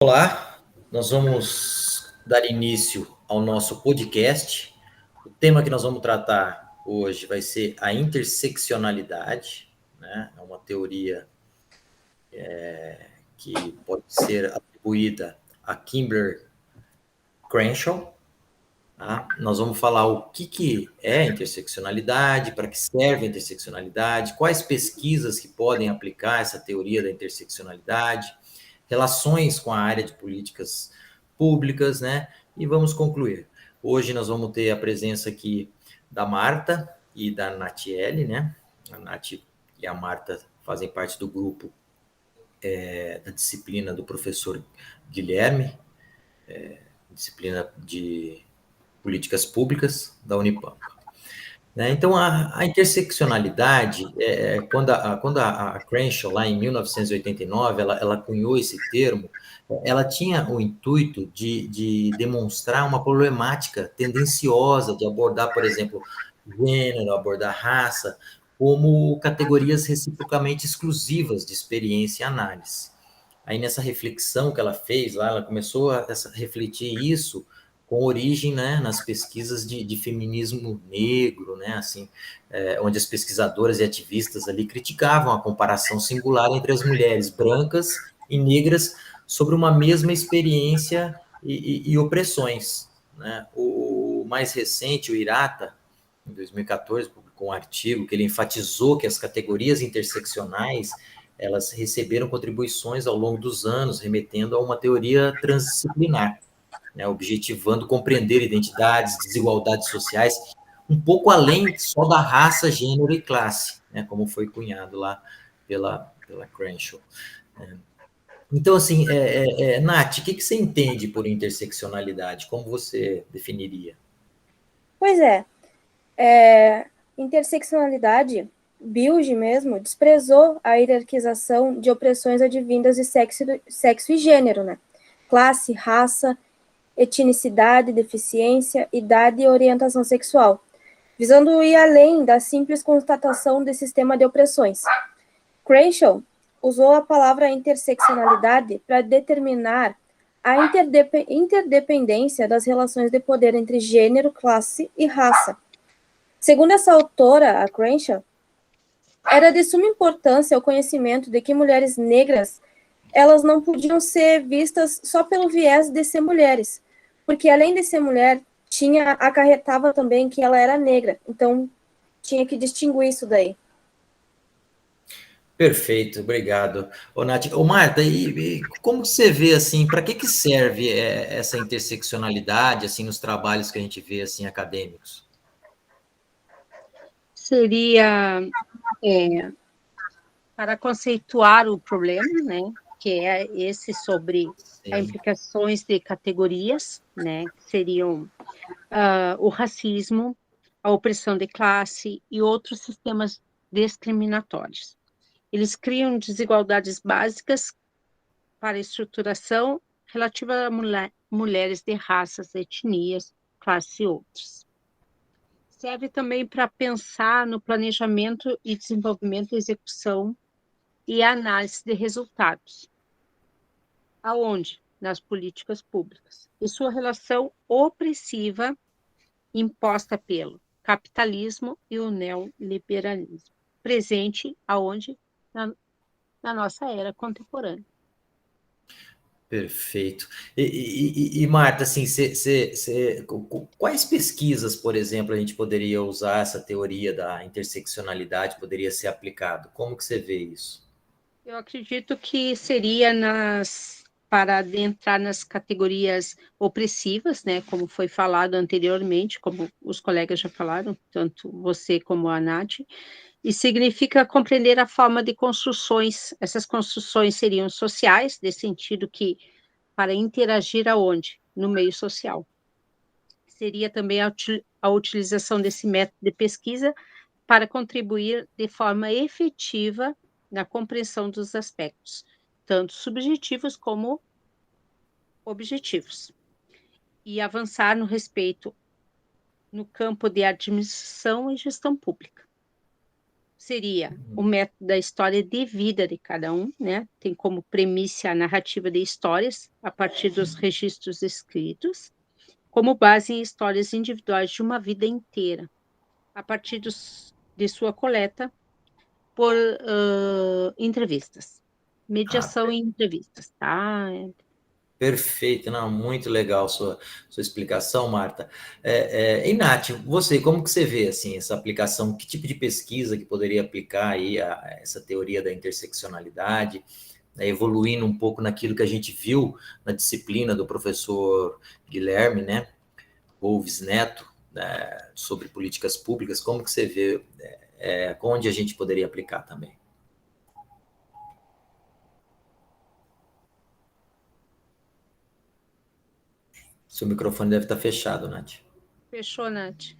Olá, nós vamos dar início ao nosso podcast. O tema que nós vamos tratar hoje vai ser a interseccionalidade, né? É uma teoria que pode ser atribuída a Kimber Crenshaw. Tá? Nós vamos falar o que é interseccionalidade, para que serve a interseccionalidade, quais pesquisas que podem aplicar essa teoria da interseccionalidade, relações com a área de políticas públicas, né? E vamos concluir. Hoje nós vamos ter a presença aqui da Marta e da Natiele, né? A Nath e a Marta fazem parte do grupo da disciplina do professor Guilherme, disciplina de políticas públicas da Unipampa. Né? Então, a interseccionalidade, quando a Crenshaw, lá em 1989, ela cunhou esse termo, ela tinha o intuito de demonstrar uma problemática tendenciosa de abordar, por exemplo, gênero, abordar raça, como categorias reciprocamente exclusivas de experiência e análise. Aí, nessa reflexão que ela fez lá, ela começou a refletir isso com origem, né, nas pesquisas de feminismo negro, né, assim, onde as pesquisadoras e ativistas ali criticavam a comparação singular entre as mulheres brancas e negras sobre uma mesma experiência e opressões, né? O mais recente, o Irata, em 2014, publicou um artigo que ele enfatizou que as categorias interseccionais elas receberam contribuições ao longo dos anos, remetendo a uma teoria transdisciplinar, né, objetivando compreender identidades, desigualdades sociais, um pouco além só da raça, gênero e classe, né, como foi cunhado lá pela Crenshaw. Então, assim, Nath, o que você entende por interseccionalidade? Como você definiria? Pois interseccionalidade, Bilge mesmo, desprezou a hierarquização de opressões advindas de sexo e gênero, né? Classe, raça, etnicidade, deficiência, idade e orientação sexual, visando ir além da simples constatação de sistema de opressões. Crenshaw usou a palavra interseccionalidade para determinar a interdependência das relações de poder entre gênero, classe e raça. Segundo essa autora, a Crenshaw, era de suma importância o conhecimento de que mulheres negras elas não podiam ser vistas só pelo viés de ser mulheres, porque além de ser mulher, acarretava também que ela era negra, então tinha que distinguir isso daí. Perfeito, obrigado. Ô, Nath. Ô, Marta, e como você vê, assim, para que serve essa interseccionalidade, assim, nos trabalhos que a gente vê, assim, acadêmicos? Seria para conceituar o problema, né, que é esse sobre as Sim. implicações de categorias, né, que seriam o racismo, a opressão de classe e outros sistemas discriminatórios. Eles criam desigualdades básicas para a estruturação relativa a mulheres de raças, etnias, classe e outros. Serve também para pensar no planejamento e desenvolvimento, execução e análise de resultados. Aonde? Nas políticas públicas. E sua relação opressiva imposta pelo capitalismo e o neoliberalismo. Presente aonde? Na nossa era contemporânea. Perfeito. E Marta, assim, quais pesquisas, por exemplo, a gente poderia usar essa teoria da interseccionalidade, poderia ser aplicado? Como que você vê isso? Eu acredito que seria para adentrar nas categorias opressivas, né, como foi falado anteriormente, como os colegas já falaram, tanto você como a Nath, e significa compreender a forma de construções. Essas construções seriam sociais, nesse sentido que para interagir aonde? No meio social. Seria também a utilização desse método de pesquisa para contribuir de forma efetiva na compreensão dos aspectos, tanto subjetivos como objetivos, e avançar no respeito no campo de administração e gestão pública. seria o método da história de vida de cada um, né? Tem como premissa a narrativa de histórias a partir dos registros escritos, como base em histórias individuais de uma vida inteira, a partir de sua coleta por entrevistas. Ah, Mediação em entrevistas, tá? perfeito, não, muito legal sua explicação, Marta. E Nath, você, como que você vê assim essa aplicação? Que tipo de pesquisa que poderia aplicar aí a essa teoria da interseccionalidade, né, evoluindo um pouco naquilo que a gente viu na disciplina do professor Guilherme, né, Wolves Neto, né, sobre políticas públicas? Como que você vê, onde a gente poderia aplicar também? Seu microfone deve estar fechado, Nath. Fechou, Nath.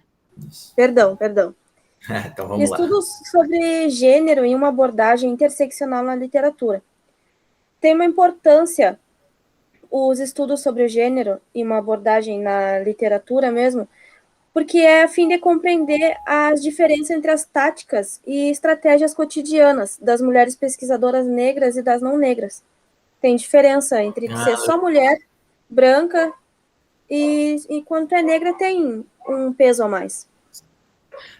Isso. Perdão, perdão. Então vamos lá. Estudos sobre gênero e uma abordagem interseccional na literatura. Tem uma importância os estudos sobre o gênero e uma abordagem na literatura mesmo, porque é a fim de compreender as diferenças entre as táticas e estratégias cotidianas das mulheres pesquisadoras negras e das não negras. Tem diferença entre ser Ah, só mulher, branca, e quando é negra tem um peso a mais.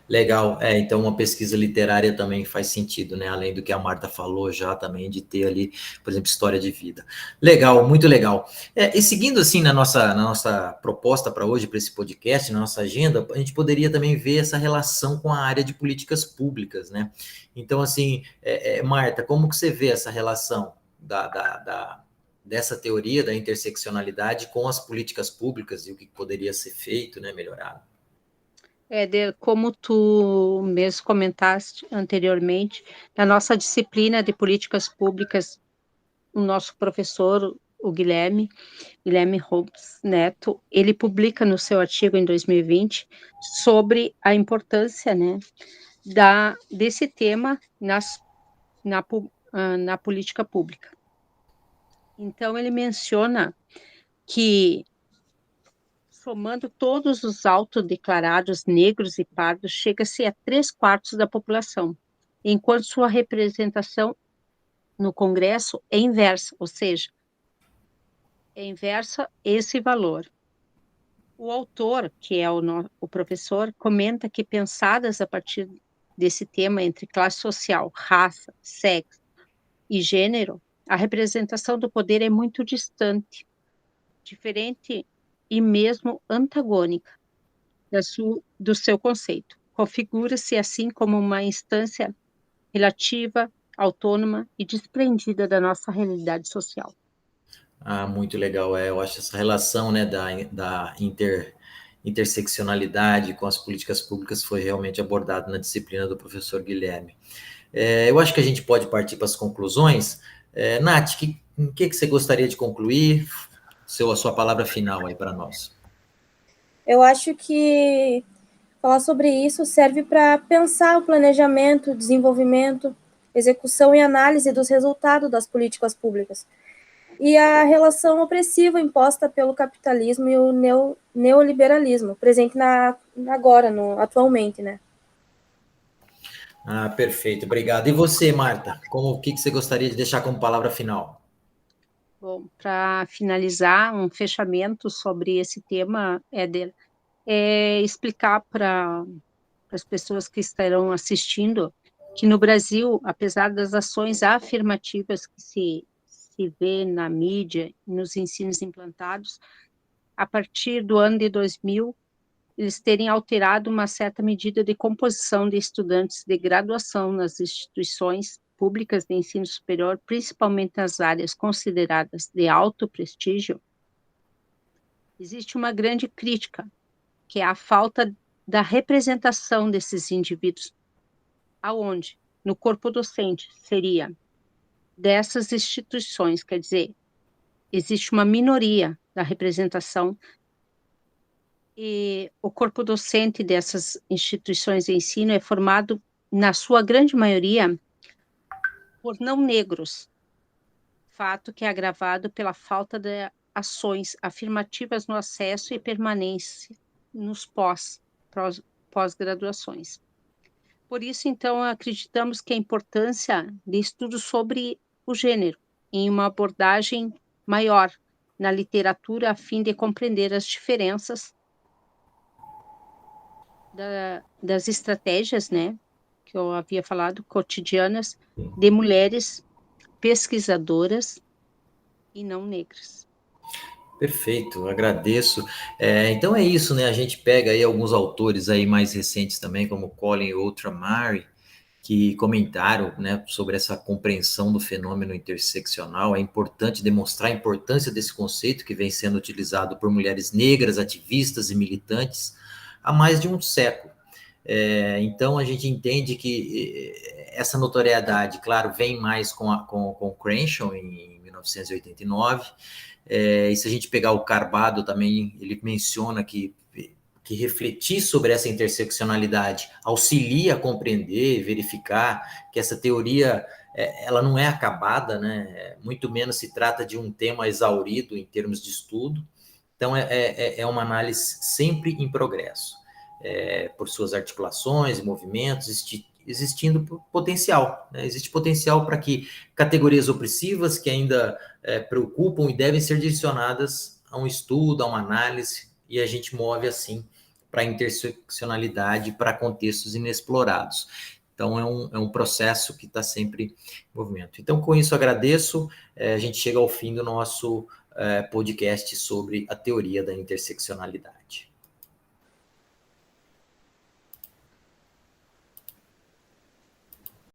legal, então uma pesquisa literária também faz sentido, né? Além do que a Marta falou já também, de ter ali, por exemplo, história de vida. Legal, muito legal. E seguindo assim na nossa proposta para hoje, para esse podcast, na nossa agenda, a gente poderia também ver essa relação com a área de políticas públicas, né? Então, assim, Marta, como que você vê essa relação dessa teoria da interseccionalidade com as políticas públicas e o que poderia ser feito, né, melhorado? Como tu mesmo comentaste anteriormente, na nossa disciplina de políticas públicas, o nosso professor, o Guilherme Holmes Neto, ele publica no seu artigo em 2020 sobre a importância, né, desse tema na política pública. Então, ele menciona que, somando todos os autodeclarados negros e pardos, chega-se a 3/4 da população, enquanto sua representação no Congresso é inversa, ou seja, é inversa esse valor. O autor, que é o professor, comenta que, pensadas a partir desse tema entre classe social, raça, sexo e gênero, a representação do poder é muito distante, diferente e mesmo antagônica do seu conceito. Configura-se assim como uma instância relativa, autônoma e desprendida da nossa realidade social. Ah, muito legal. Eu acho essa relação, né, da interseccionalidade com as políticas públicas foi realmente abordado na disciplina do professor Guilherme. Eu acho que a gente pode partir para as conclusões. Nath, o que você gostaria de concluir? A sua palavra final aí para nós. Eu acho que falar sobre isso serve para pensar o planejamento, desenvolvimento, execução e análise dos resultados das políticas públicas e a relação opressiva imposta pelo capitalismo e o neoliberalismo, presente atualmente, né? Ah, perfeito, obrigado. E você, Marta, o que você gostaria de deixar como palavra final? Bom, para finalizar, um fechamento sobre esse tema é explicar para as pessoas que estarão assistindo que no Brasil, apesar das ações afirmativas que se vê na mídia, nos ensinos implantados, a partir do ano de 2000, eles terem alterado uma certa medida de composição de estudantes de graduação nas instituições públicas de ensino superior, principalmente nas áreas consideradas de alto prestígio, existe uma grande crítica, que é a falta da representação desses indivíduos. Aonde? No corpo docente, seria dessas instituições, quer dizer, existe uma minoria da representação e o corpo docente dessas instituições de ensino é formado, na sua grande maioria, por não negros, fato que é agravado pela falta de ações afirmativas no acesso e permanência nos pós-graduações. Por isso, então, acreditamos que a importância de estudo sobre o gênero, em uma abordagem maior na literatura, a fim de compreender as diferenças das estratégias, né, que eu havia falado, cotidianas, de mulheres pesquisadoras e não negras. Perfeito, agradeço. Então é isso, né? A gente pega aí alguns autores aí mais recentes também, como Colin Outramare, que comentaram, né, sobre essa compreensão do fenômeno interseccional. É importante demonstrar a importância desse conceito que vem sendo utilizado por mulheres negras, ativistas e militantes há mais de um século. Então a gente entende que essa notoriedade, claro, vem mais com Crenshaw em 1989. E se a gente pegar o Carbado também, ele menciona que refletir sobre essa interseccionalidade auxilia a compreender, verificar que essa teoria ela não é acabada, né? Muito menos se trata de um tema exaurido em termos de estudo. Então, é uma análise sempre em progresso, por suas articulações e movimentos, existindo potencial. Né? Existe potencial para que categorias opressivas que ainda preocupam e devem ser direcionadas a um estudo, a uma análise, e a gente move assim para a interseccionalidade, para contextos inexplorados. Então, é um processo que está sempre em movimento. Então, com isso, agradeço. A gente chega ao fim do nosso podcast sobre a teoria da interseccionalidade.